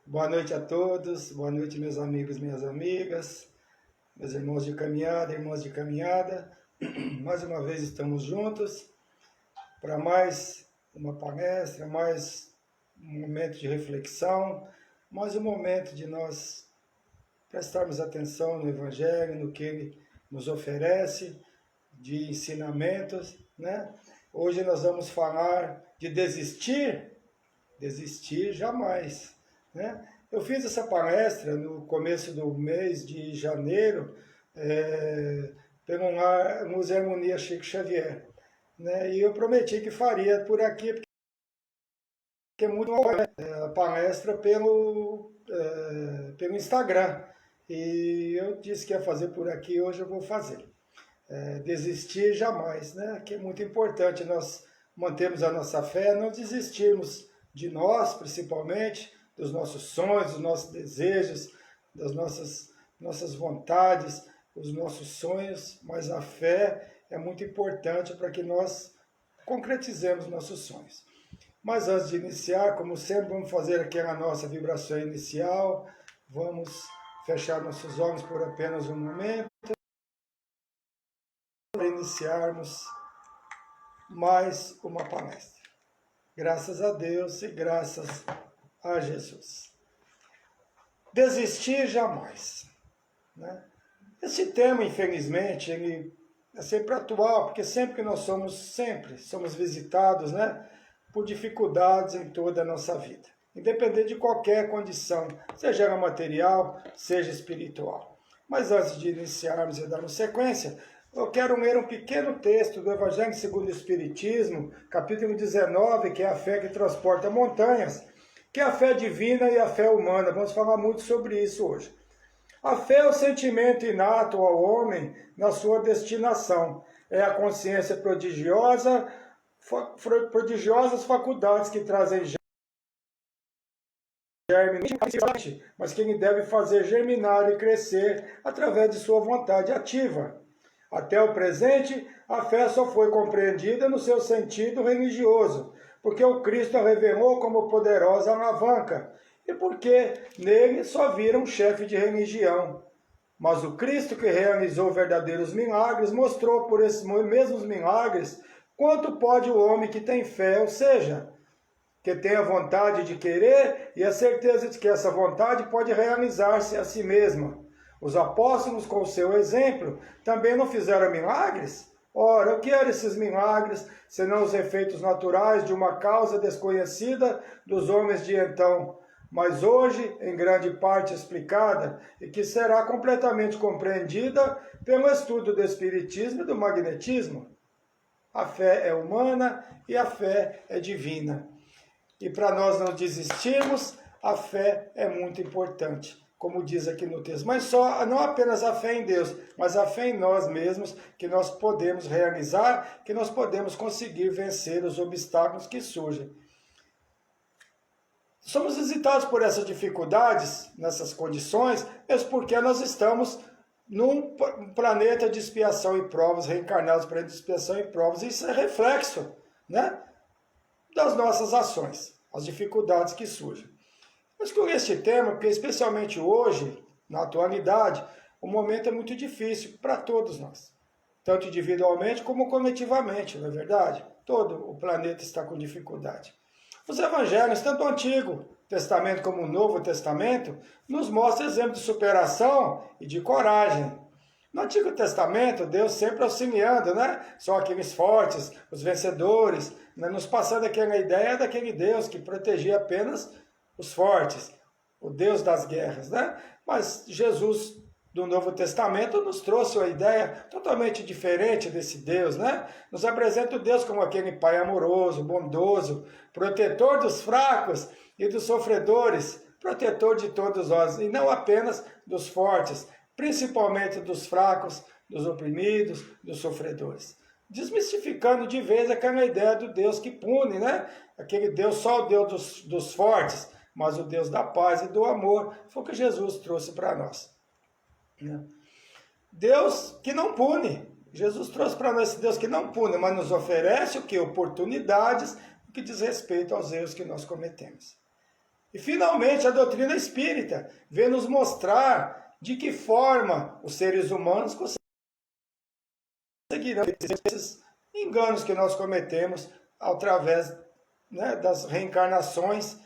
Boa noite a todos, boa noite meus amigos, minhas amigas, meus irmãos de caminhada, irmãs de caminhada. Mais uma vez estamos juntos para mais uma palestra, mais um momento de reflexão, mais um momento de nós prestarmos atenção no Evangelho, no que ele nos oferece, de ensinamentos, né? Hoje nós vamos falar de desistir jamais, né? Eu fiz essa palestra no começo do mês de janeiro, pelo Museu Harmonia Chico Xavier, né? E eu prometi que faria por aqui, porque é muito a palestra pelo Instagram. E eu disse que ia fazer por aqui, hoje eu vou fazer. Desistir jamais, né? Que é muito importante nós mantermos a nossa fé, não desistirmos de nós, principalmente, dos nossos sonhos, dos nossos desejos, das nossas vontades, os nossos sonhos, mas a fé é muito importante para que nós concretizemos nossos sonhos. Mas antes de iniciar, como sempre, vamos fazer aquela nossa vibração inicial, vamos fechar nossos olhos por apenas um momento, para iniciarmos mais uma palestra. Graças a Deus e graças a Jesus. Desistir jamais, né? Esse tema, infelizmente, ele é sempre atual, porque sempre que nós somos visitados, né, por dificuldades em toda a nossa vida, independente de qualquer condição, seja ela material, seja espiritual. Mas antes de iniciarmos e darmos sequência, eu quero ler um pequeno texto do Evangelho segundo o Espiritismo, capítulo 19, que é a fé que transporta montanhas, que é a fé divina e a fé humana. Vamos falar muito sobre isso hoje. A fé é o sentimento inato ao homem na sua destinação. É a consciência prodigiosas faculdades que trazem germe, mas que ele deve fazer germinar e crescer através de sua vontade ativa. Até o presente, a fé só foi compreendida no seu sentido religioso, porque o Cristo a revelou como poderosa alavanca, e porque nele só viram um chefe de religião. Mas o Cristo que realizou verdadeiros milagres mostrou por esses mesmos milagres quanto pode o homem que tem fé, ou seja, que tem a vontade de querer e a certeza de que essa vontade pode realizar-se a si mesma. Os apóstolos, com o seu exemplo, também não fizeram milagres? Ora, o que eram esses milagres, senão os efeitos naturais de uma causa desconhecida dos homens de então, mas hoje, em grande parte explicada, e que será completamente compreendida pelo estudo do Espiritismo e do Magnetismo? A fé é humana e a fé é divina. E para nós não desistirmos, a fé é muito importante, como diz aqui no texto. Mas não apenas a fé em Deus, mas a fé em nós mesmos, que nós podemos realizar, que nós podemos conseguir vencer os obstáculos que surgem. Somos visitados por essas dificuldades, nessas condições, mesmo porque nós estamos num planeta de expiação e provas, reencarnados para de expiação e provas. Isso é reflexo, né, das nossas ações, as dificuldades que surgem. Eu escolhi este tema porque, especialmente hoje, na atualidade, o momento é muito difícil para todos nós, tanto individualmente como coletivamente, não é verdade? Todo o planeta está com dificuldade. Os evangelhos, tanto o Antigo Testamento como o Novo Testamento, nos mostram exemplos de superação e de coragem. No Antigo Testamento, Deus sempre auxiliando, né? Só aqueles fortes, os vencedores, né? Nos passando aquela ideia daquele Deus que protegia apenas os fortes, o Deus das guerras, né? Mas Jesus do Novo Testamento nos trouxe uma ideia totalmente diferente desse Deus, né? Nos apresenta o Deus como aquele Pai amoroso, bondoso, protetor dos fracos e dos sofredores, protetor de todos nós, e não apenas dos fortes, principalmente dos fracos, dos oprimidos, dos sofredores. Desmistificando de vez aquela ideia do Deus que pune, né? Aquele Deus, só o Deus dos fortes, mas o Deus da paz e do amor, foi o que Jesus trouxe para nós. Deus que não pune. Jesus trouxe para nós esse Deus que não pune, mas nos oferece o que? Oportunidades que diz respeito aos erros que nós cometemos. E, finalmente, a doutrina espírita vem nos mostrar de que forma os seres humanos conseguirão esses enganos que nós cometemos através, né, das reencarnações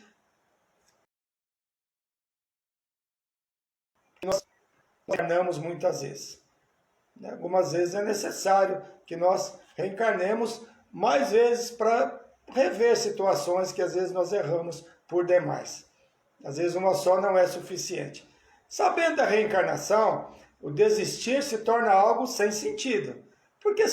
que nós reencarnamos muitas vezes. Algumas vezes é necessário que nós reencarnemos mais vezes para rever situações que às vezes nós erramos por demais. Às vezes uma só não é suficiente. Sabendo da reencarnação, o desistir se torna algo sem sentido. Porque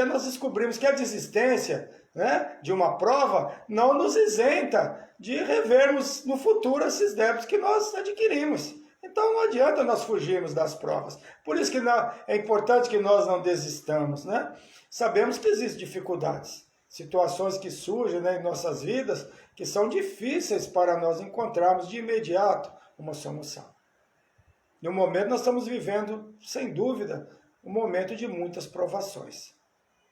nós descobrimos que a desistência, né, de uma prova não nos isenta de revermos no futuro esses débitos que nós adquirimos. Então não adianta nós fugirmos das provas. Por isso que é importante que nós não desistamos, né? Sabemos que existem dificuldades, situações que surgem, né, em nossas vidas, que são difíceis para nós encontrarmos de imediato uma solução. No momento nós estamos vivendo, sem dúvida, um momento de muitas provações.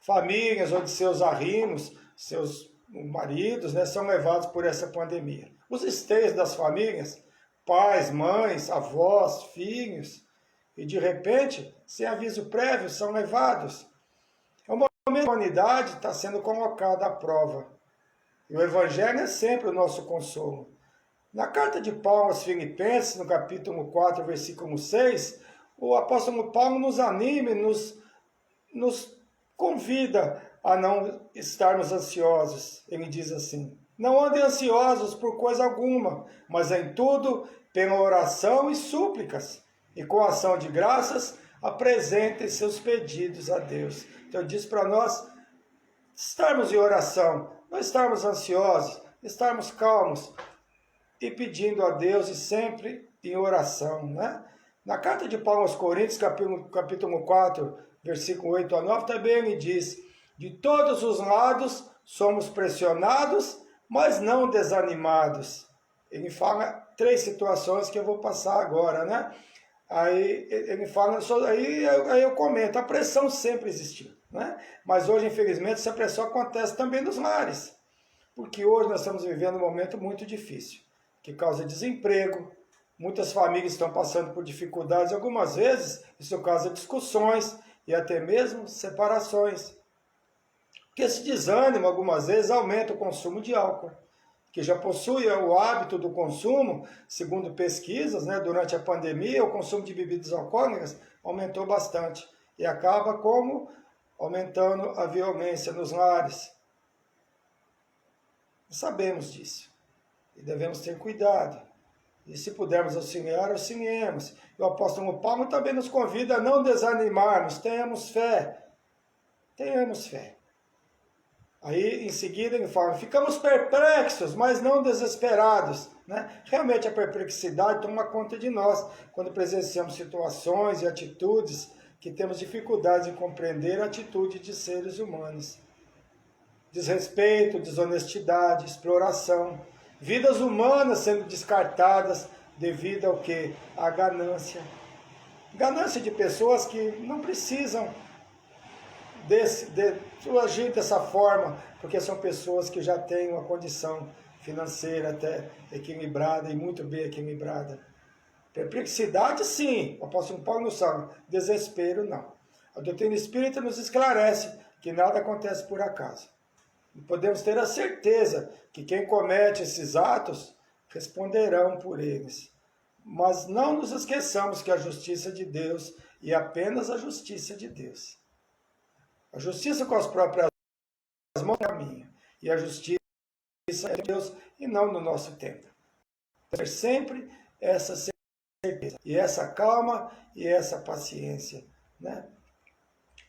Famílias onde seus arrimos, seus maridos, né, são levados por essa pandemia. Os esteios das famílias, pais, mães, avós, filhos, e de repente, sem aviso prévio, são levados. É um momento que a humanidade está sendo colocada à prova. E o Evangelho é sempre o nosso consolo. Na carta de Paulo aos Filipenses, no capítulo 4, versículo 6, o apóstolo Paulo nos anima e nos convida a não estarmos ansiosos. Ele diz assim: não andem ansiosos por coisa alguma, mas em tudo, pela oração e súplicas, e com ação de graças, apresentem seus pedidos a Deus. Então diz para nós estarmos em oração, não estarmos ansiosos, estarmos calmos e pedindo a Deus e sempre em oração, né? Na carta de Paulo aos Coríntios, capítulo 4, versículo 8 a 9, também ele diz: de todos os lados somos pressionados, mas não desanimados. Ele fala 3 situações que eu vou passar agora, né? Aí ele fala, aí eu comento, a pressão sempre existiu, né? Mas hoje, infelizmente, essa pressão acontece também nos lares, porque hoje nós estamos vivendo um momento muito difícil, que causa desemprego, muitas famílias estão passando por dificuldades, algumas vezes isso causa discussões e até mesmo separações. Porque esse desânimo, algumas vezes, aumenta o consumo de álcool, que já possui o hábito do consumo, segundo pesquisas, né, durante a pandemia, o consumo de bebidas alcoólicas aumentou bastante. E acaba como aumentando a violência nos lares. Sabemos disso. E devemos ter cuidado. E se pudermos auxiliar, auxiliemos. E o apóstolo Paulo também nos convida a não desanimarmos, tenhamos fé. Tenhamos fé. Aí, em seguida, ele fala, ficamos perplexos, mas não desesperados. Né? Realmente, a perplexidade toma conta de nós, quando presenciamos situações e atitudes que temos dificuldade em compreender a atitude de seres humanos. Desrespeito, desonestidade, exploração, vidas humanas sendo descartadas devido ao quê? À ganância. Ganância de pessoas que não precisam agir dessa forma, porque são pessoas que já têm uma condição financeira até equilibrada e muito bem equilibrada. Perplexidade, sim, o apóstolo Paulo nos fala, desespero, não. A doutrina espírita nos esclarece que nada acontece por acaso. E podemos ter a certeza que quem comete esses atos responderão por eles. Mas não nos esqueçamos que a justiça de Deus é apenas a justiça de Deus. A justiça com as próprias mãos é o caminho. E a justiça é de Deus e não no nosso tempo. Ter sempre essa certeza, e essa calma e essa paciência. Né?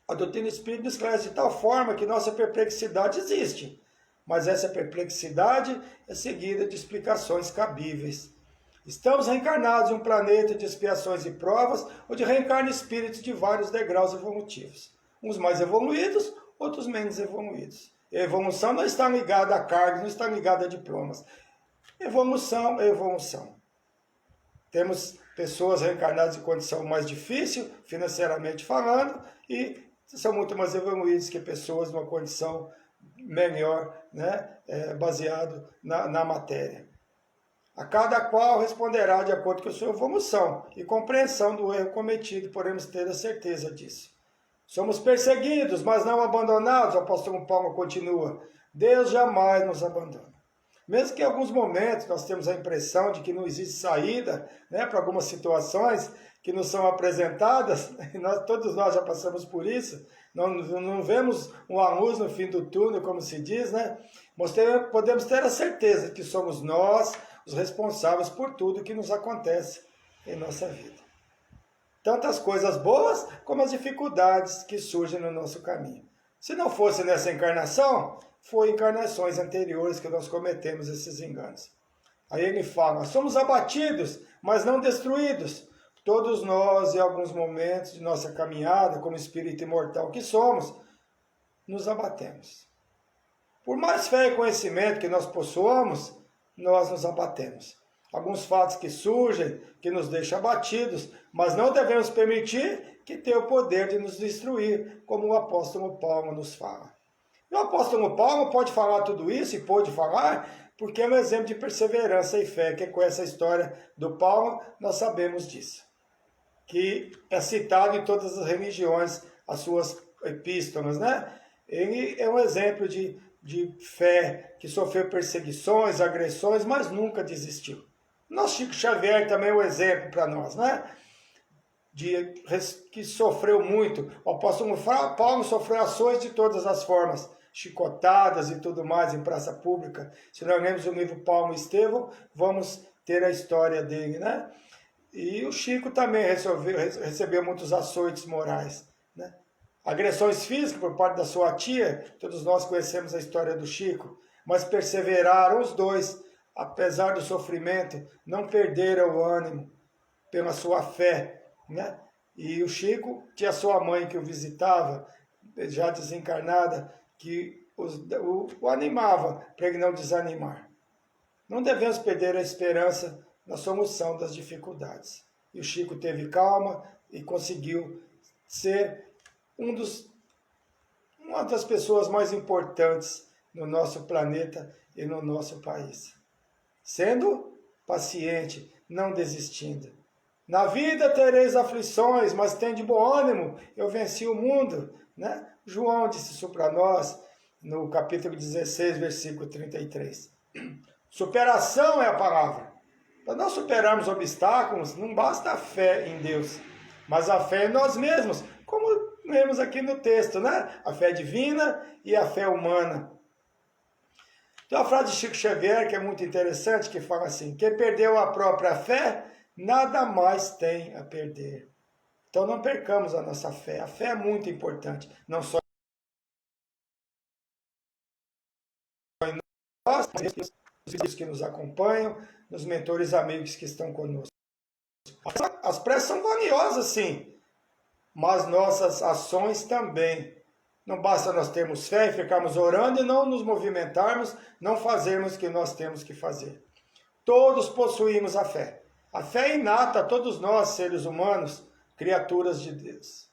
A doutrina espírita nos esclarece de tal forma que nossa perplexidade existe. Mas essa perplexidade é seguida de explicações cabíveis. Estamos reencarnados em um planeta de expiações e provas, onde reencarnam espíritos de vários degraus evolutivos. Uns mais evoluídos, outros menos evoluídos. A evolução não está ligada a cargos, não está ligada a diplomas. Evolução é evolução. Temos pessoas reencarnadas em condição mais difícil, financeiramente falando, e são muito mais evoluídos que pessoas numa condição melhor, né, baseado na matéria. A cada qual responderá de acordo com a sua evolução e compreensão do erro cometido, podemos ter a certeza disso. Somos perseguidos, mas não abandonados, o apóstolo Paulo continua. Deus jamais nos abandona. Mesmo que em alguns momentos nós temos a impressão de que não existe saída, né, para algumas situações que nos são apresentadas, e todos nós já passamos por isso, não vemos uma luz no fim do túnel, como se diz, né? Mas podemos ter a certeza que somos nós os responsáveis por tudo que nos acontece em nossa vida. Tanto as coisas boas como as dificuldades que surgem no nosso caminho. Se não fosse nessa encarnação, foi em encarnações anteriores que nós cometemos esses enganos. Aí ele fala, somos abatidos, mas não destruídos. Todos nós, em alguns momentos de nossa caminhada, como espírito imortal que somos, nos abatemos. Por mais fé e conhecimento que nós possuamos, nós nos abatemos. Alguns fatos que surgem, que nos deixam abatidos, mas não devemos permitir que tenha o poder de nos destruir, como o apóstolo Paulo nos fala. E o apóstolo Paulo pode falar tudo isso, e pôde falar, porque é um exemplo de perseverança e fé, que com essa história do Paulo, nós sabemos disso. Que é citado em todas as religiões, as suas epístolas, né? Ele é um exemplo de fé, que sofreu perseguições, agressões, mas nunca desistiu. Nosso Chico Xavier também é um exemplo para nós, né? Que sofreu muito. O apóstolo Paulo sofreu ações de todas as formas, chicotadas e tudo mais em praça pública. Se nós lemos o livro Paulo e Estevão, vamos ter a história dele, né? E o Chico também recebeu muitos açoites morais, né? Agressões físicas por parte da sua tia, todos nós conhecemos a história do Chico, mas perseveraram os dois, apesar do sofrimento, não perderam o ânimo pela sua fé, né? E o Chico tinha sua mãe que o visitava, já desencarnada, que o animava para ele não desanimar. Não devemos perder a esperança na solução das dificuldades. E o Chico teve calma e conseguiu ser uma das pessoas mais importantes no nosso planeta e no nosso país. Sendo paciente, não desistindo. Na vida tereis aflições, mas tende bom ânimo, eu venci o mundo, né? João disse isso para nós no capítulo 16, versículo 33. Superação é a palavra. Para nós superarmos obstáculos, não basta a fé em Deus, mas a fé em nós mesmos, como lemos aqui no texto, né? A fé divina e a fé humana. Tem uma frase de Chico Xavier que é muito interessante, que fala assim, quem perdeu a própria fé, nada mais tem a perder. Então não percamos a nossa fé. A fé é muito importante, não só em nós, mas nos filhos que nos acompanham, nos mentores amigos que estão conosco. As preces são valiosas, sim, mas nossas ações também. Não basta nós termos fé e ficarmos orando e não nos movimentarmos, não fazermos o que nós temos que fazer. Todos possuímos a fé. A fé é inata a todos nós, seres humanos, criaturas de Deus,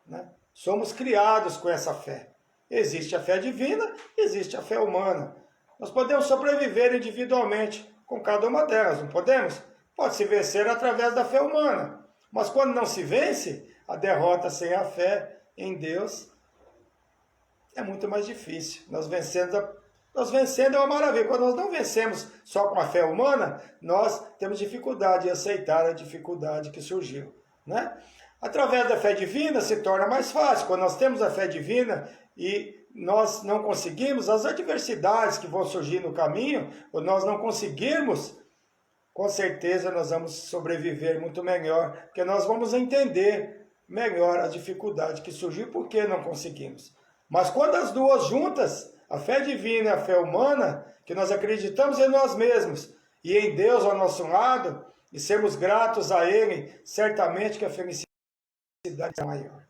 né? Somos criados com essa fé. Existe a fé divina, existe a fé humana. Nós podemos sobreviver individualmente com cada uma delas, não podemos? Pode-se vencer através da fé humana. Mas quando não se vence, a derrota sem a fé em Deus é muito mais difícil. Nós vencendo é uma maravilha. Quando nós não vencemos só com a fé humana, nós temos dificuldade em aceitar a dificuldade que surgiu, né? Através da fé divina se torna mais fácil. Quando nós temos a fé divina e nós não conseguimos, as adversidades que vão surgir no caminho, ou nós não conseguirmos, com certeza nós vamos sobreviver muito melhor, porque nós vamos entender melhor a dificuldade que surgiu e por que não conseguimos. Mas quando as duas juntas, a fé divina e a fé humana, que nós acreditamos em nós mesmos e em Deus ao nosso lado, e sermos gratos a Ele, certamente que a felicidade é maior.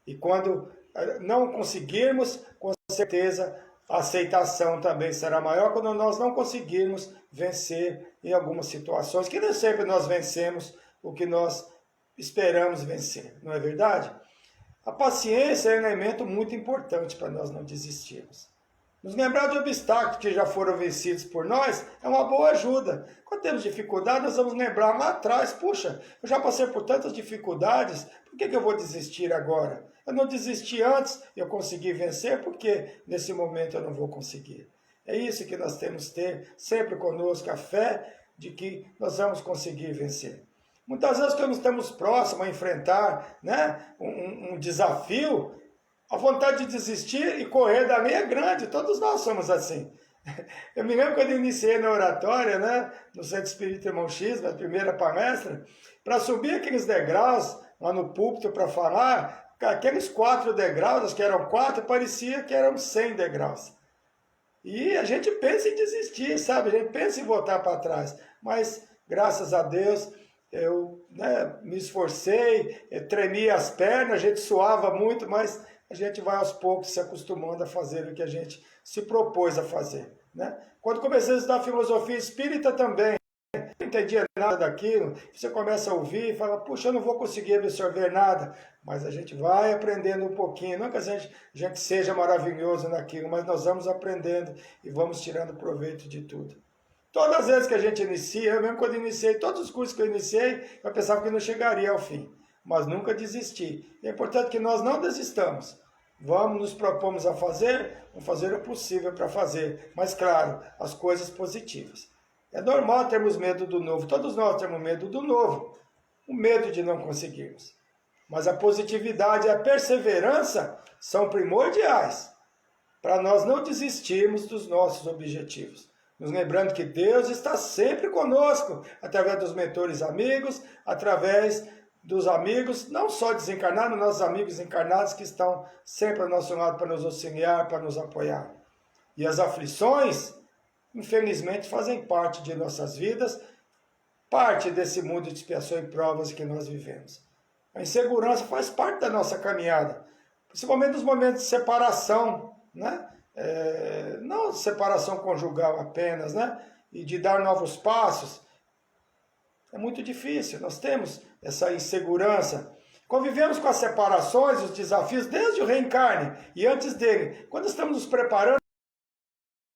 E quando não conseguirmos, com certeza a aceitação também será maior quando nós não conseguirmos vencer em algumas situações, que nem sempre nós vencemos o que nós esperamos vencer, não é verdade? A paciência é um elemento muito importante para nós não desistirmos. Nos lembrar de obstáculos que já foram vencidos por nós é uma boa ajuda. Quando temos dificuldade, nós vamos lembrar lá atrás, puxa, eu já passei por tantas dificuldades, por que eu vou desistir agora? Eu não desisti antes, eu consegui vencer, porque nesse momento eu não vou conseguir. É isso que nós temos que ter sempre conosco, a fé de que nós vamos conseguir vencer. Muitas vezes quando estamos próximos a enfrentar, né, um desafio, a vontade de desistir e correr dali é grande, todos nós somos assim. Eu me lembro quando eu iniciei na oratória, né, no Centro Espírita Irmão X, na primeira palestra, para subir aqueles degraus lá no púlpito para falar, aqueles 4 degraus, acho que eram 4, parecia que eram 100 degraus. E a gente pensa em desistir, sabe? A gente pensa em voltar para trás. Mas, graças a Deus, eu, né, me esforcei, tremia as pernas, a gente suava muito, mas a gente vai aos poucos se acostumando a fazer o que a gente se propôs a fazer, né? Quando comecei a estudar filosofia espírita também, não entendia nada daquilo, você começa a ouvir e fala, puxa, eu não vou conseguir absorver nada, mas a gente vai aprendendo um pouquinho, não que a gente seja maravilhoso naquilo, mas nós vamos aprendendo e vamos tirando proveito de tudo. Todas as vezes que a gente inicia, eu mesmo quando iniciei, todos os cursos que eu iniciei, eu pensava que não chegaria ao fim, mas nunca desisti. É importante que nós não desistamos. Vamos, nos propomos a fazer, vamos fazer o possível para fazer, mas claro, as coisas positivas. É normal termos medo do novo, todos nós temos medo do novo, o medo de não conseguirmos. Mas a positividade e a perseverança são primordiais para nós não desistirmos dos nossos objetivos. Nos lembrando que Deus está sempre conosco, através dos mentores amigos, através dos amigos, não só desencarnados, nossos amigos encarnados que estão sempre ao nosso lado para nos auxiliar, para nos apoiar. E as aflições, infelizmente, fazem parte de nossas vidas, parte desse mundo de expiação e provas que nós vivemos. A insegurança faz parte da nossa caminhada, principalmente nos momentos de separação, né? Não separação conjugal apenas, né? E de dar novos passos. É muito difícil, nós temos essa insegurança. Convivemos com as separações, os desafios, desde o reencarne e antes dele. Quando estamos nos preparando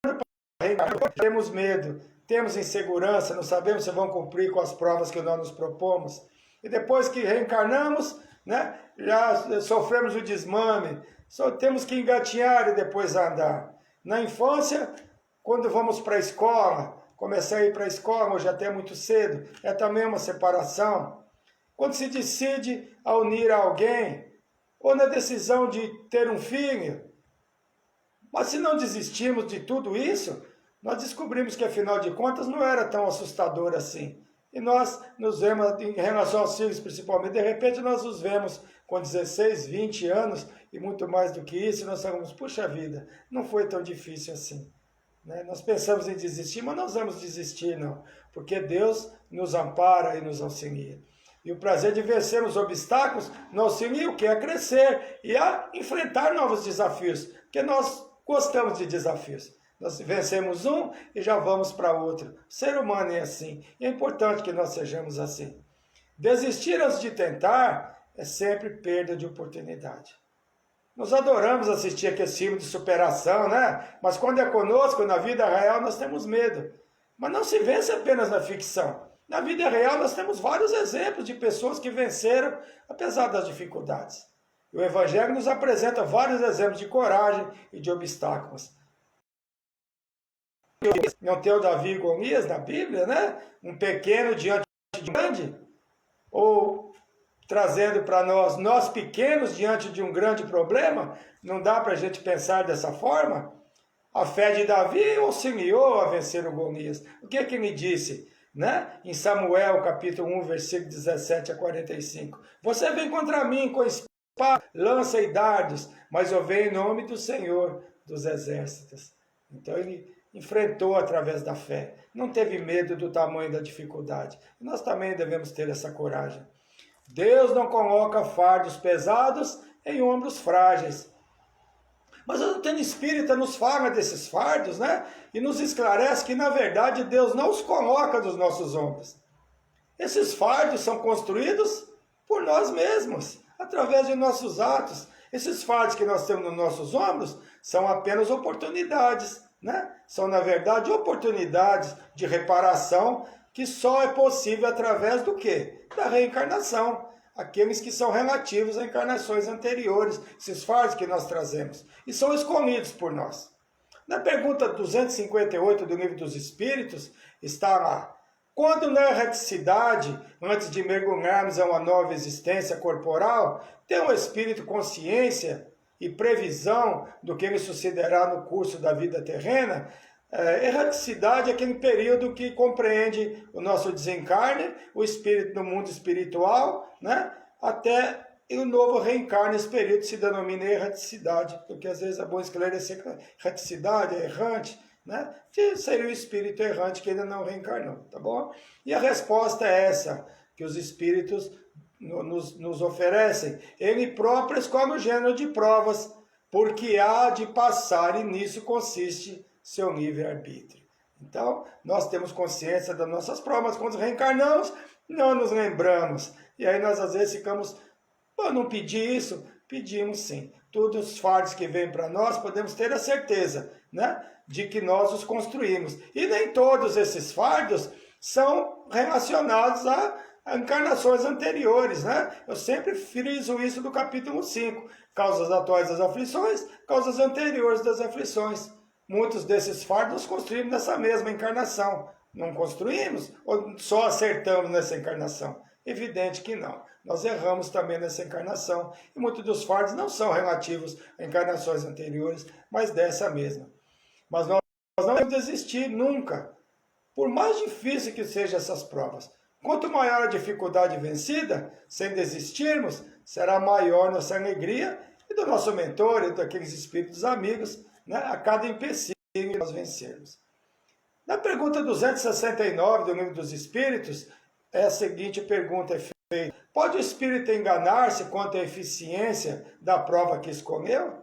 para o reencarne, temos medo, temos insegurança, não sabemos se vão cumprir com as provas que nós nos propomos. E depois que reencarnamos, né, já sofremos o desmame, só temos que engatinhar e depois andar. Na infância, quando vamos para a escola, comecei a ir para a escola, hoje até muito cedo, é também uma separação. Quando se decide a unir a alguém, ou na decisão de ter um filho. Mas se não desistirmos de tudo isso, nós descobrimos que afinal de contas não era tão assustador assim. E nós nos vemos, em relação aos filhos principalmente, de repente nós nos vemos com 16, 20 anos e muito mais do que isso, e nós falamos, puxa vida, não foi tão difícil assim. Né? Nós pensamos em desistir, mas não vamos desistir não, porque Deus nos ampara e nos auxilia. E o prazer de vencer os obstáculos nos auxilia o que? A crescer e a enfrentar novos desafios, porque nós gostamos de desafios. Nós vencemos um e já vamos para outro. O ser humano é assim, e é importante que nós sejamos assim. Desistir antes de tentar é sempre perda de oportunidade. Nós adoramos assistir aquele filme de superação, né? Mas quando é conosco, na vida real, nós temos medo. Mas não se vence apenas na ficção. Na vida real, nós temos vários exemplos de pessoas que venceram, apesar das dificuldades. O Evangelho nos apresenta vários exemplos de coragem e de obstáculos. Não tem o Davi e Golias na Bíblia, né? Um pequeno diante de um grande? Ou trazendo para nós pequenos diante de um grande problema? Não dá para a gente pensar dessa forma? A fé de Davi auxiliou a vencer o Golias. O que é que ele disse? Né? Em Samuel, capítulo 1, versículo 17 a 45. Você vem contra mim com espada, lança e dardos, mas eu venho em nome do Senhor dos Exércitos. Então ele enfrentou através da fé. Não teve medo do tamanho da dificuldade. Nós também devemos ter essa coragem. Deus não coloca fardos pesados em ombros frágeis. Mas a doutrina espírita nos fala desses fardos, né? E nos esclarece que, na verdade, Deus não os coloca nos nossos ombros. Esses fardos são construídos por nós mesmos, através de nossos atos. Esses fardos que nós temos nos nossos ombros são apenas oportunidades, né? São, na verdade, oportunidades de reparação que só é possível através do quê? Da reencarnação. Aqueles que são relativos a encarnações anteriores, esses fardos que nós trazemos, e são escolhidos por nós. Na pergunta 258 do Livro dos Espíritos, está lá: quando na erraticidade, antes de mergulharmos a uma nova existência corporal, tem o espírito consciência e previsão do que lhe sucederá no curso da vida terrena? Erraticidade é aquele período que compreende o nosso desencarne, o espírito no mundo espiritual, né? Até o novo reencarne. Esse período se denomina erraticidade, porque às vezes é bom esclarecer que a erraticidade é errante, né? Que seria o espírito errante que ainda não reencarnou, tá bom? E a resposta é essa, que os espíritos nos oferecem. Ele próprio escolhe o gênero de provas, porque há de passar, e nisso consiste seu livre-arbítrio. Então, nós temos consciência das nossas provas, quando reencarnamos, não nos lembramos. E aí nós às vezes ficamos, eu não pedi isso, pedimos sim. Todos os fardos que vêm para nós, podemos ter a certeza, né, de que nós os construímos. E nem todos esses fardos são relacionados a encarnações anteriores, né? Eu sempre friso isso do capítulo 5. Causas atuais das aflições, causas anteriores das aflições. Muitos desses fardos nós construímos nessa mesma encarnação. Não construímos ou só acertamos nessa encarnação? Evidente que não. Nós erramos também nessa encarnação. E muitos dos fardos não são relativos a encarnações anteriores, mas dessa mesma. Mas nós não devemos desistir nunca, por mais difícil que sejam essas provas. Quanto maior a dificuldade vencida, sem desistirmos, será maior nossa alegria e do nosso mentor e daqueles espíritos amigos, né, a cada empecilho que nós vencermos. Na pergunta 269 do Livro dos Espíritos, a seguinte pergunta é feita: pode o espírito enganar-se quanto à eficiência da prova que escolheu?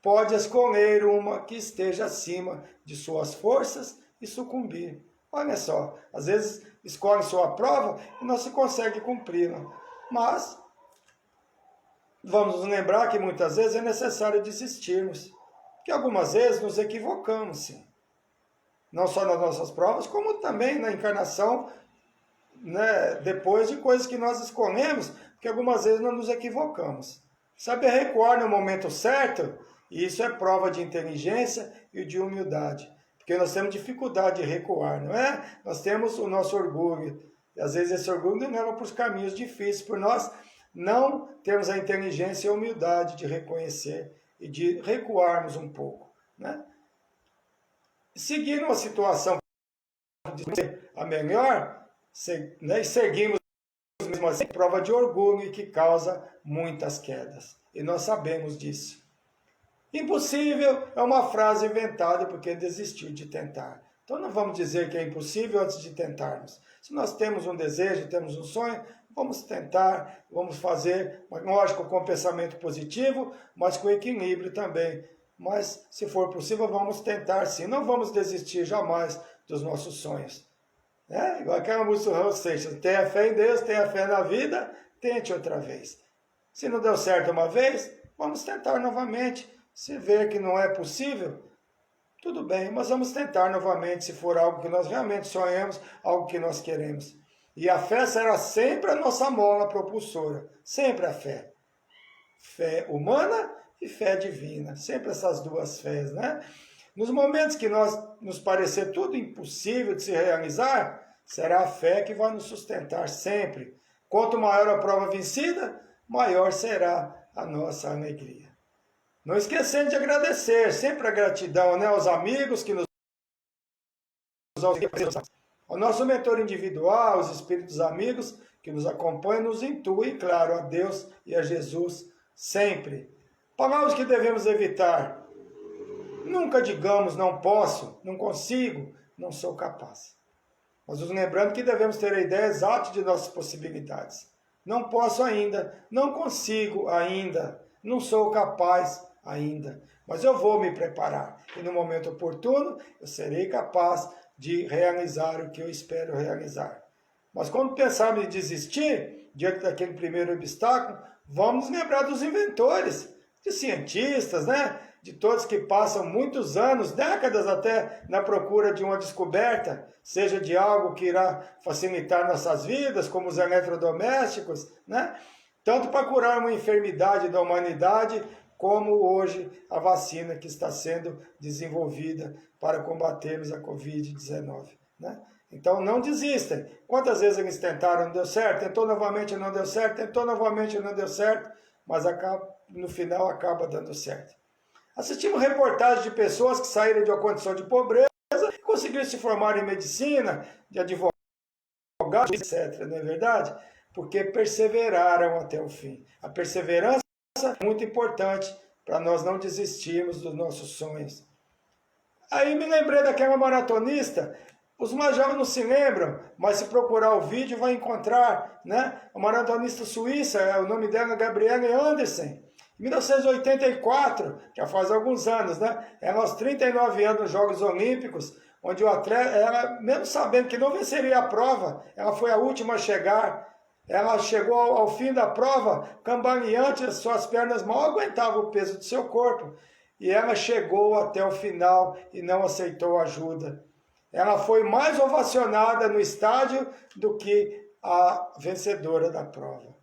Pode escolher uma que esteja acima de suas forças e sucumbir. Olha só, às vezes escolhe sua prova e não se consegue cumpri-la. Mas vamos nos lembrar que muitas vezes é necessário desistirmos. Que algumas vezes nos equivocamos, sim. Não só nas nossas provas, como também na encarnação, né, depois de coisas que nós escolhemos, porque algumas vezes nós nos equivocamos. Saber recuar no momento certo, isso é prova de inteligência e de humildade. Porque nós temos dificuldade de recuar, não é? Nós temos o nosso orgulho. E às vezes esse orgulho nos leva para os caminhos difíceis, por nós não termos a inteligência e a humildade de reconhecer e de recuarmos um pouco, né? Seguindo uma situação a melhor, né, e seguimos mesmo assim, prova de orgulho e que causa muitas quedas. E nós sabemos disso. Impossível é uma frase inventada porque desistiu de tentar. Então não vamos dizer que é impossível antes de tentarmos. Se nós temos um desejo, temos um sonho, vamos tentar, vamos fazer, lógico, com pensamento positivo, mas com equilíbrio também. Mas, se for possível, vamos tentar sim. Não vamos desistir jamais dos nossos sonhos. Igual aquela música do Raul Seixas: tenha fé em Deus, tenha fé na vida, tente outra vez. Se não deu certo uma vez, vamos tentar novamente. Se ver que não é possível, tudo bem, mas vamos tentar novamente, se for algo que nós realmente sonhamos, algo que nós queremos. E a fé será sempre a nossa mola propulsora, sempre a fé. Fé humana e fé divina, sempre essas duas fés, né? Nos momentos que nos parecer tudo impossível de se realizar, será a fé que vai nos sustentar sempre. Quanto maior a prova vencida, maior será a nossa alegria. Não esquecendo de agradecer, sempre a gratidão, né, aos amigos que nos ao nosso mentor individual, aos espíritos amigos que nos acompanham, nos intuem, claro, a Deus e a Jesus sempre. Palavras que devemos evitar: nunca digamos não posso, não consigo, não sou capaz. Mas nos lembrando que devemos ter a ideia exata de nossas possibilidades. Não posso ainda, não consigo ainda, não sou capaz ainda, mas eu vou me preparar. E no momento oportuno, eu serei capaz de realizar o que eu espero realizar. Mas quando pensarmos em desistir, diante daquele primeiro obstáculo, vamos lembrar dos inventores. de cientistas, né? De todos que passam muitos anos, décadas até, na procura de uma descoberta, seja de algo que irá facilitar nossas vidas, como os eletrodomésticos, né? Tanto para curar uma enfermidade da humanidade, como hoje a vacina que está sendo desenvolvida para combatermos a Covid-19, né? Então não desistem. Quantas vezes eles tentaram, não deu certo, tentou novamente, não deu certo, tentou novamente, não deu certo, mas no final acaba dando certo. Assistimos reportagens de pessoas que saíram de uma condição de pobreza e conseguiram se formar em medicina, de advogado, etc. Não é verdade? Porque perseveraram até o fim. A perseverança é muito importante para nós não desistirmos dos nossos sonhos. Aí me lembrei daquela maratonista. Os mais jovens não se lembram, mas se procurar o vídeo vai encontrar, né? A maratonista suíça, o nome dela é Gabriele Andersen. Em 1984, já faz alguns anos, né? Ela aos 39 anos nos Jogos Olímpicos, onde o atleta, ela, mesmo sabendo que não venceria a prova, ela foi a última a chegar. Ela chegou ao fim da prova, cambaleante, suas pernas mal aguentavam o peso do seu corpo. E ela chegou até o final e não aceitou ajuda. Ela foi mais ovacionada no estádio do que a vencedora da prova.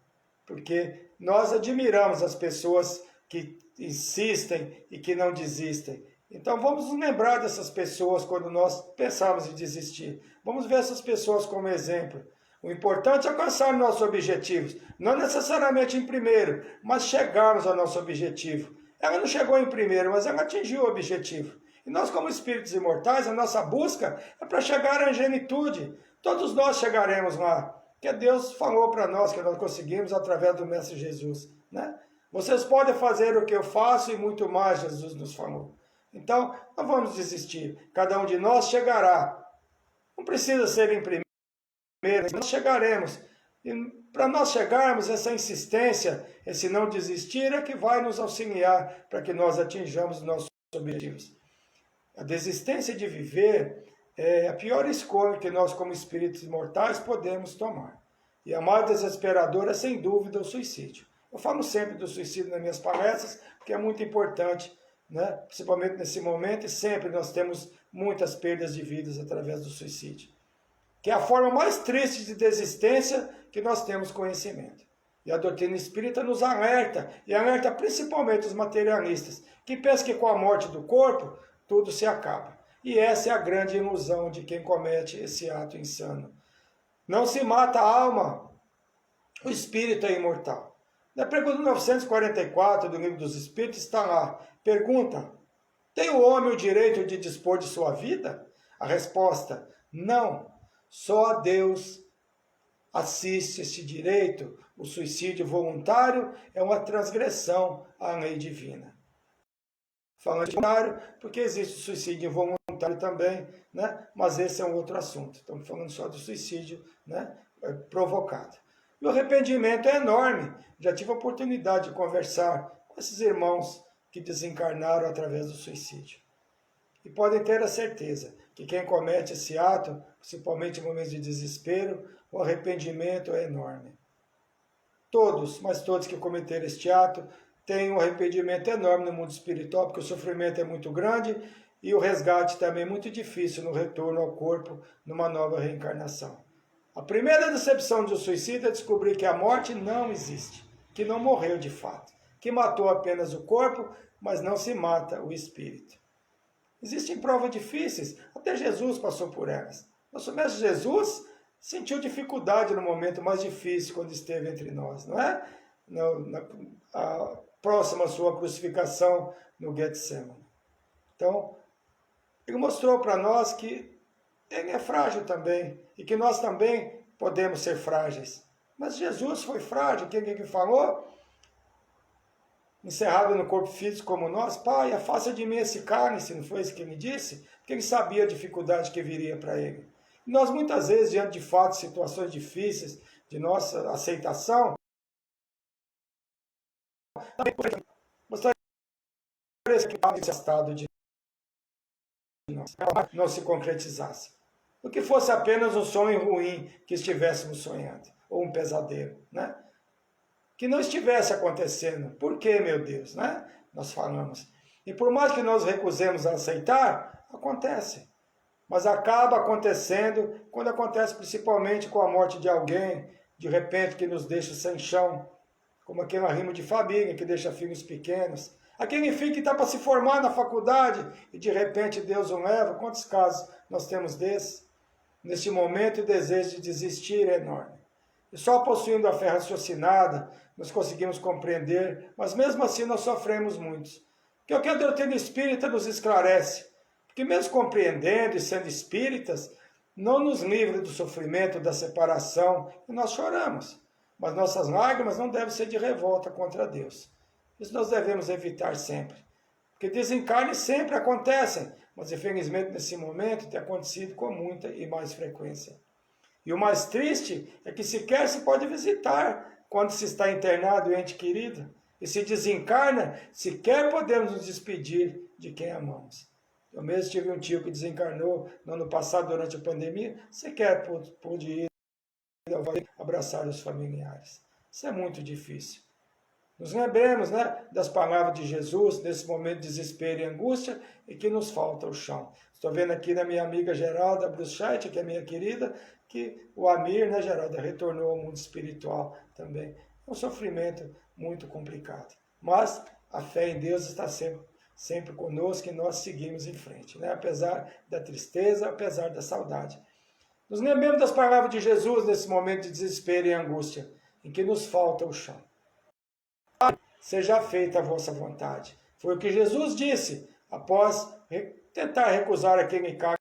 Porque nós admiramos as pessoas que insistem e que não desistem. Então vamos nos lembrar dessas pessoas quando nós pensamos em desistir. Vamos ver essas pessoas como exemplo. O importante é alcançar nossos objetivos. Não necessariamente em primeiro, mas chegarmos ao nosso objetivo. Ela não chegou em primeiro, mas ela atingiu o objetivo. E nós, como espíritos imortais, a nossa busca é para chegar à angelitude. Todos nós chegaremos lá. Que Deus falou para nós que nós conseguimos através do Mestre Jesus, né? Vocês podem fazer o que eu faço e muito mais, Jesus nos falou. Então, não vamos desistir. Cada um de nós chegará. Não precisa ser em primeiro, nós chegaremos. E para nós chegarmos, essa insistência, esse não desistir, é que vai nos auxiliar para que nós atinjamos os nossos objetivos. A desistência de viver é a pior escolha que nós, como espíritos imortais, podemos tomar. E a mais desesperadora é, sem dúvida, o suicídio. Eu falo sempre do suicídio nas minhas palestras, porque é muito importante, né? Principalmente nesse momento, e sempre nós temos muitas perdas de vidas através do suicídio. Que é a forma mais triste de desistência que nós temos conhecimento. E a doutrina espírita nos alerta, e alerta principalmente os materialistas, que pensam que com a morte do corpo, tudo se acaba. E essa é a grande ilusão de quem comete esse ato insano. Não se mata a alma, o espírito é imortal. Na pergunta 944 do Livro dos Espíritos está lá. Pergunta: tem o homem o direito de dispor de sua vida? A resposta: não. Só Deus assiste esse direito. O suicídio voluntário é uma transgressão à lei divina. Falando de voluntário, porque existe o suicídio involuntário também, né? Mas esse é um outro assunto. Estamos falando só do suicídio, né? Provocado. E o arrependimento é enorme. Já tive a oportunidade de conversar com esses irmãos que desencarnaram através do suicídio. E podem ter a certeza que quem comete esse ato, principalmente em momentos de desespero, o arrependimento é enorme. Todos, mas todos que cometeram este ato, têm um arrependimento enorme no mundo espiritual, porque o sofrimento é muito grande e o resgate também é muito difícil no retorno ao corpo, numa nova reencarnação. A primeira decepção do suicídio é descobrir que a morte não existe, que não morreu de fato, que matou apenas o corpo, mas não se mata o espírito. Existem provas difíceis, até Jesus passou por elas. Nosso Mestre Jesus sentiu dificuldade no momento mais difícil quando esteve entre nós, não é? Próximo à sua crucificação no Getsemane. Então, ele mostrou para nós que ele é frágil também, e que nós também podemos ser frágeis. Mas Jesus foi frágil, quem que falou? Encerrado no corpo físico como nós, Pai, afasta de mim esse cálice, não foi isso que ele disse? Porque ele sabia a dificuldade que viria para ele. E nós muitas vezes, diante de fatos, situações difíceis, de nossa aceitação, gostaria que esse estado de nós não se concretizasse. O que fosse apenas um sonho ruim que estivéssemos sonhando, ou um pesadelo, né? que não estivesse acontecendo. Por quê, meu Deus, né? Nós falamos. E por mais que nós recusemos a aceitar, acontece. Mas acaba acontecendo quando acontece principalmente com a morte de alguém, de repente que nos deixa sem chão, como aquele arrimo de família que deixa filhos pequenos. Aquele filho que está para se formar na faculdade e de repente Deus o leva. Quantos casos nós temos desses? Neste momento o desejo de desistir é enorme. E só possuindo a fé raciocinada nós conseguimos compreender, mas mesmo assim nós sofremos muitos. Porque o que a doutrina espírita nos esclarece, porque mesmo compreendendo e sendo espíritas, não nos livra do sofrimento, da separação, e nós choramos. Mas nossas lágrimas não devem ser de revolta contra Deus. Isso nós devemos evitar sempre. Porque desencarnes sempre acontecem, mas infelizmente nesse momento tem acontecido com muita e mais frequência. E o mais triste é que sequer se pode visitar quando se está internado o ente querido. E se desencarna, sequer podemos nos despedir de quem amamos. Eu mesmo tive um tio que desencarnou no ano passado durante a pandemia, sequer pude ir abraçar os familiares. Isso é muito difícil. Nos lembremos, né, das palavras de Jesus nesse momento de desespero e angústia e que nos falta o chão. Estou vendo aqui na minha amiga Geralda Bruscheit, que é minha querida, que o Amir, né, Geralda, retornou ao mundo espiritual também. É um sofrimento muito complicado. Mas a fé em Deus está sempre conosco e nós seguimos em frente, né? Apesar da tristeza, apesar da saudade. Nos lembremos das palavras de Jesus nesse momento de desespero e angústia, em que nos falta o chão. Seja feita a vossa vontade. Foi o que Jesus disse após tentar recusar aquele cargo.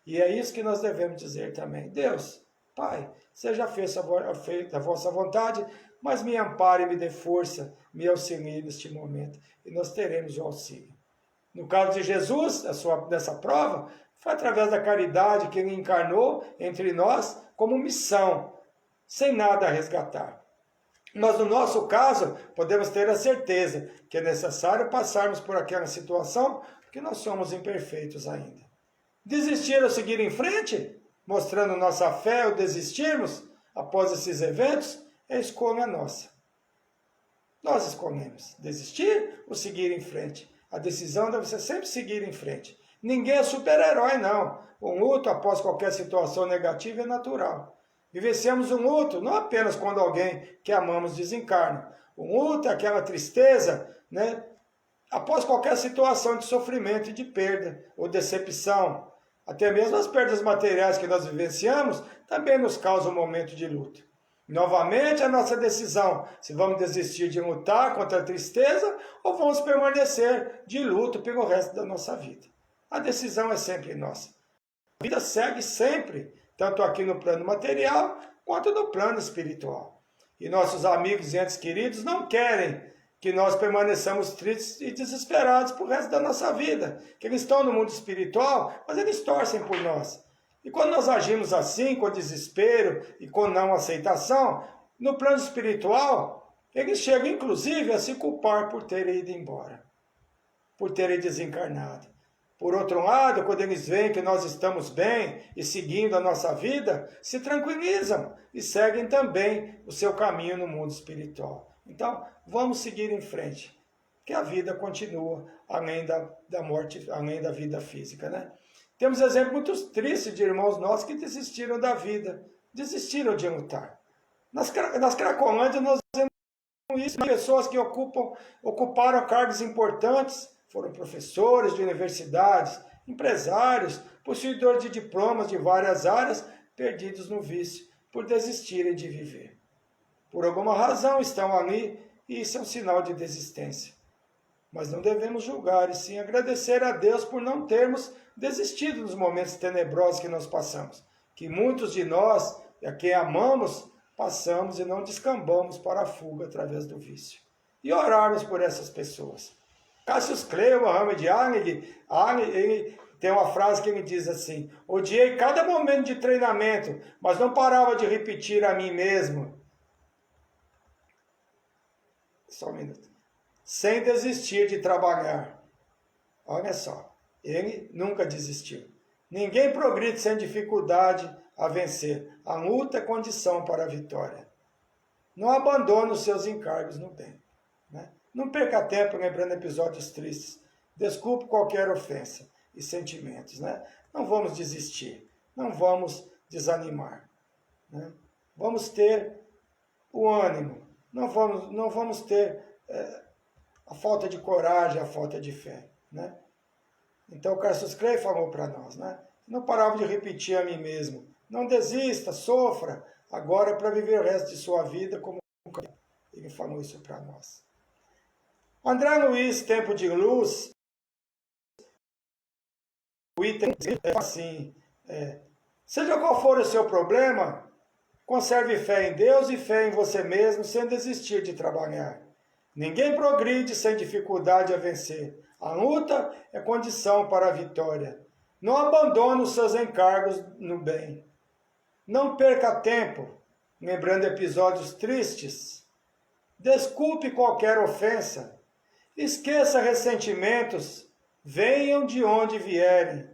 E é isso que nós devemos dizer também. Deus, Pai, seja feita a vossa vontade, mas me ampare, me dê força, me auxilie neste momento. E nós teremos o auxílio. No caso de Jesus, nessa prova, foi através da caridade que ele encarnou entre nós como missão, sem nada a resgatar. Mas no nosso caso, podemos ter a certeza que é necessário passarmos por aquela situação, porque nós somos imperfeitos ainda. Desistir ou seguir em frente, mostrando nossa fé ou desistirmos após esses eventos, é escolha nossa. Nós escolhemos desistir ou seguir em frente. A decisão deve ser sempre seguir em frente. Ninguém é super-herói, não. O luto após qualquer situação negativa é natural. Vivenciamos um luto não apenas quando alguém que amamos desencarna. O luto é aquela tristeza, né, após qualquer situação de sofrimento e de perda ou decepção. Até mesmo as perdas materiais que nós vivenciamos também nos causam um momento de luto. Novamente a nossa decisão, se vamos desistir de lutar contra a tristeza ou vamos permanecer de luto pelo resto da nossa vida. A decisão é sempre nossa. A vida segue sempre, tanto aqui no plano material, quanto no plano espiritual. E nossos amigos e entes queridos não querem que nós permaneçamos tristes e desesperados por resto da nossa vida. Que eles estão no mundo espiritual, mas eles torcem por nós. E quando nós agimos assim, com desespero e com não aceitação, no plano espiritual, eles chegam inclusive a se culpar por terem ido embora, por terem desencarnado. Por outro lado, quando eles veem que nós estamos bem e seguindo a nossa vida, se tranquilizam e seguem também o seu caminho no mundo espiritual. Então, vamos seguir em frente, que a vida continua além da morte, além da vida física, né? Temos exemplos muito tristes de irmãos nossos que desistiram da vida, desistiram de lutar. Nas Cracolândias nós vemos isso, pessoas que ocuparam cargos importantes, foram professores de universidades, empresários, possuidores de diplomas de várias áreas, perdidos no vício, por desistirem de viver. Por alguma razão estão ali e isso é um sinal de desistência. Mas não devemos julgar e sim agradecer a Deus por não termos desistido nos momentos tenebrosos que nós passamos. Que muitos de nós, a quem amamos, passamos e não descambamos para a fuga através do vício. E orarmos por essas pessoas. Cassius Clay, Muhammad Ali, ele tem uma frase que ele diz assim: odiei cada momento de treinamento, mas não parava de repetir a mim mesmo. Só um minuto. Sem desistir de trabalhar. Olha só, ele nunca desistiu. Ninguém progride sem dificuldade a vencer. A luta é condição para a vitória. Não abandone os seus encargos no bem. Né? Não perca tempo lembrando episódios tristes. Desculpe qualquer ofensa e sentimentos. Né? Não vamos desistir. Não vamos desanimar. Né? Vamos ter o ânimo. Não vamos ter a falta de coragem, a falta de fé. Né? Então, Cassius Clay falou para nós, né? Não parava de repetir a mim mesmo. Não desista, sofra, agora para viver o resto de sua vida como nunca. Ele falou isso para nós. André Luiz, Tempo de Luz, o item é assim, seja qual for o seu problema, conserve fé em Deus e fé em você mesmo, sem desistir de trabalhar. Ninguém progride sem dificuldade a vencer. A luta é condição para a vitória. Não abandone os seus encargos no bem. Não perca tempo lembrando episódios tristes. Desculpe qualquer ofensa. Esqueça ressentimentos. Venham de onde vierem.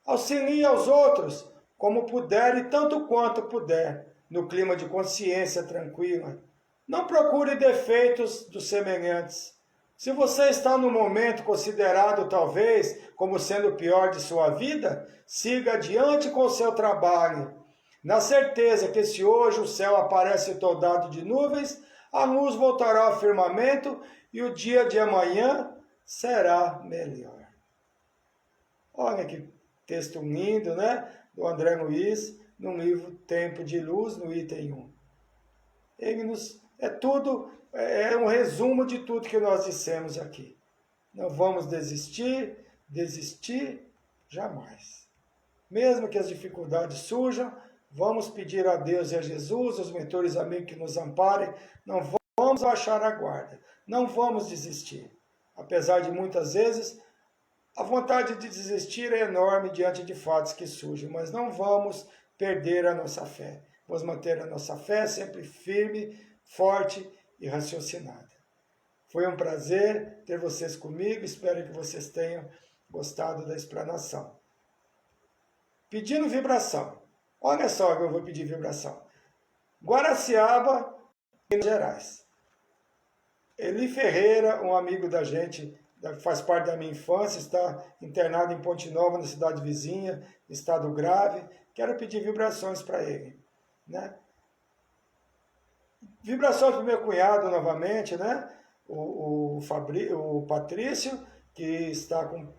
Auxilie aos outros como puder e tanto quanto puder, no clima de consciência tranquila. Não procure defeitos dos semelhantes. Se você está no momento considerado, talvez, como sendo o pior de sua vida, siga adiante com o seu trabalho, na certeza que se hoje o céu aparece todado de nuvens, a luz voltará ao firmamento e o dia de amanhã será melhor. Olha que texto lindo, né? Do André Luiz, no livro Tempo de Luz, no item 1. É um resumo de tudo que nós dissemos aqui. Não vamos desistir jamais. Mesmo que as dificuldades surjam, vamos pedir a Deus e a Jesus, os mentores amigos que nos amparem, não vamos baixar a guarda, não vamos desistir. Apesar de muitas vezes, a vontade de desistir é enorme diante de fatos que surgem, mas não vamos perder a nossa fé. Vamos manter a nossa fé sempre firme, forte e raciocinada. Foi um prazer ter vocês comigo, espero que vocês tenham gostado da explanação. Pedindo vibração. Olha só que eu vou pedir vibração. Guaraciaba, Minas Gerais. Eli Ferreira, um amigo da gente, faz parte da minha infância, está internado em Ponte Nova, na cidade vizinha, estado grave. Quero pedir vibrações para ele. Né? Vibrações para o meu cunhado novamente, né? O Patrício, que está com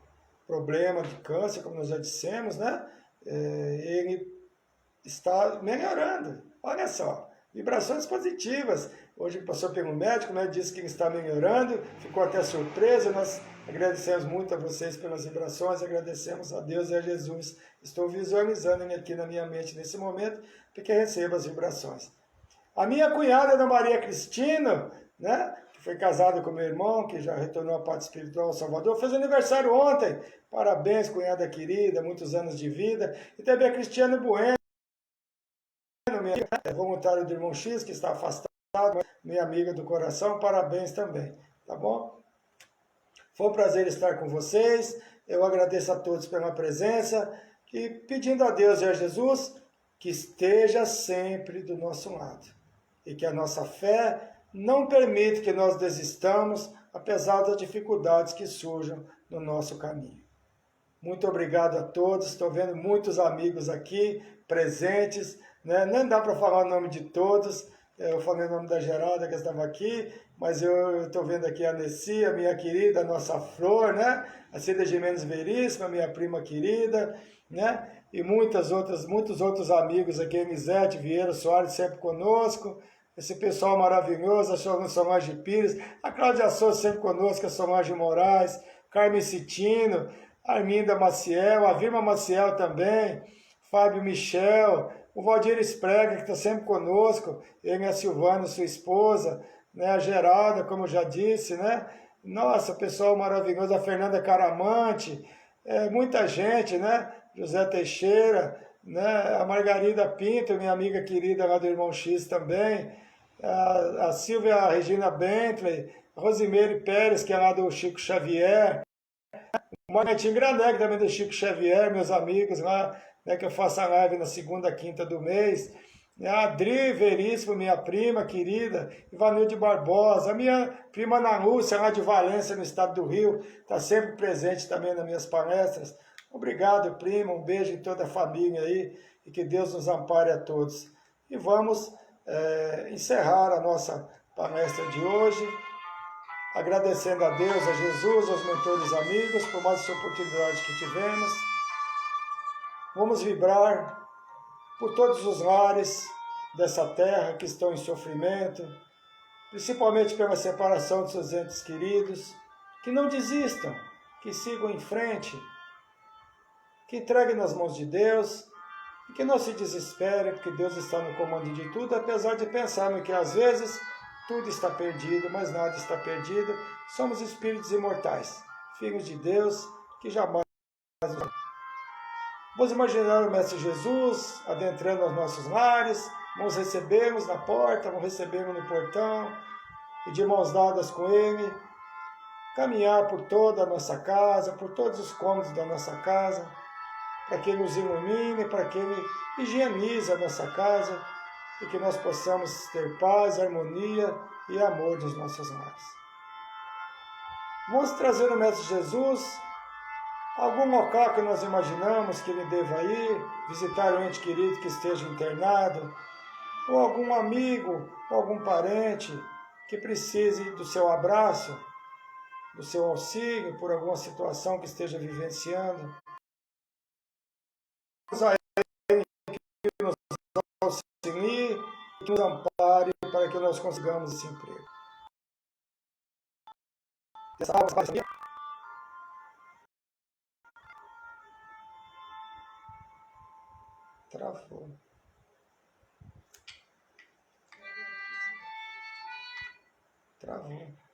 problema de câncer, como nós já dissemos, né? Ele está melhorando. Olha só, vibrações positivas. Hoje passou pelo médico, né? Disse que ele está melhorando, ficou até surpresa. Nós agradecemos muito a vocês pelas vibrações, agradecemos a Deus e a Jesus. Estou visualizando ele aqui na minha mente nesse momento, porque recebo as vibrações. A minha cunhada, Ana Maria Cristina, né, que foi casada com meu irmão, que já retornou à parte espiritual ao Salvador, fez aniversário ontem. Parabéns, cunhada querida, muitos anos de vida. E também a Cristiane Bueno, voluntário do Irmão X, que está afastado, minha amiga do coração, parabéns também, tá bom? Foi um prazer estar com vocês, eu agradeço a todos pela presença e pedindo a Deus e a Jesus que esteja sempre do nosso lado e que a nossa fé não permita que nós desistamos, apesar das dificuldades que surjam no nosso caminho. Muito obrigado a todos, estou vendo muitos amigos aqui presentes, né? Nem dá para falar o nome de todos, eu falei o nome da Geralda que estava aqui, mas eu estou vendo aqui a Nessi, a minha querida, a nossa Flor, né? A Cida Gimenez Veríssima, minha prima querida, né? E muitos outros amigos aqui, Elisete Vieira Soares sempre conosco, esse pessoal maravilhoso, a Solange Pires, a Cláudia Souza sempre conosco, a Solange Moraes, Carmen Citino, a Arminda Maciel, a Vilma Maciel também, Fábio Michel, o Valdir Esprega, que está sempre conosco, ele e a Silvana, sua esposa, né, a Geralda, como eu já disse, né? Nossa, pessoal maravilhoso, a Fernanda Caramante, muita gente, né? José Teixeira, né? A Margarida Pinto, minha amiga querida lá do Irmão X também, a Silvia Regina Bentley, a Rosimeire Pérez, que é lá do Chico Xavier, o Marnetinho Grané, que também é do Chico Xavier, meus amigos lá, né, que eu faço a live na segunda, quinta do mês, A Adri Veríssimo, minha prima querida, Ivanilde Barbosa, a minha prima Ana Lúcia, lá de Valência, no estado do Rio, está sempre presente também nas minhas palestras. Obrigado, prima, um beijo em toda a família aí, e que Deus nos ampare a todos. E vamos encerrar a nossa palestra de hoje, agradecendo a Deus, a Jesus, aos mentores amigos, por mais essa oportunidade que tivemos. Vamos vibrar por todos os lares dessa terra que estão em sofrimento, principalmente pela separação de seus entes queridos, que não desistam, que sigam em frente, que entreguem nas mãos de Deus e que não se desesperem, porque Deus está no comando de tudo, apesar de pensarmos que às vezes tudo está perdido, mas nada está perdido. Somos espíritos imortais, filhos de Deus, que jamais... Vamos imaginar o Mestre Jesus adentrando os nossos lares, vamos recebê-los na porta, vamos recebê-lo no portão, e de mãos dadas com Ele, caminhar por toda a nossa casa, por todos os cômodos da nossa casa, para que Ele nos ilumine, para que Ele higienize a nossa casa, e que nós possamos ter paz, harmonia e amor nos nossos lares. Vamos trazer no Mestre Jesus algum local que nós imaginamos que ele deva ir, visitar um ente querido que esteja internado, ou algum amigo, ou algum parente que precise do seu abraço, do seu auxílio por alguma situação que esteja vivenciando. A ele que nos auxilie, que nos ampare para que nós consigamos esse emprego. Travou. Travou.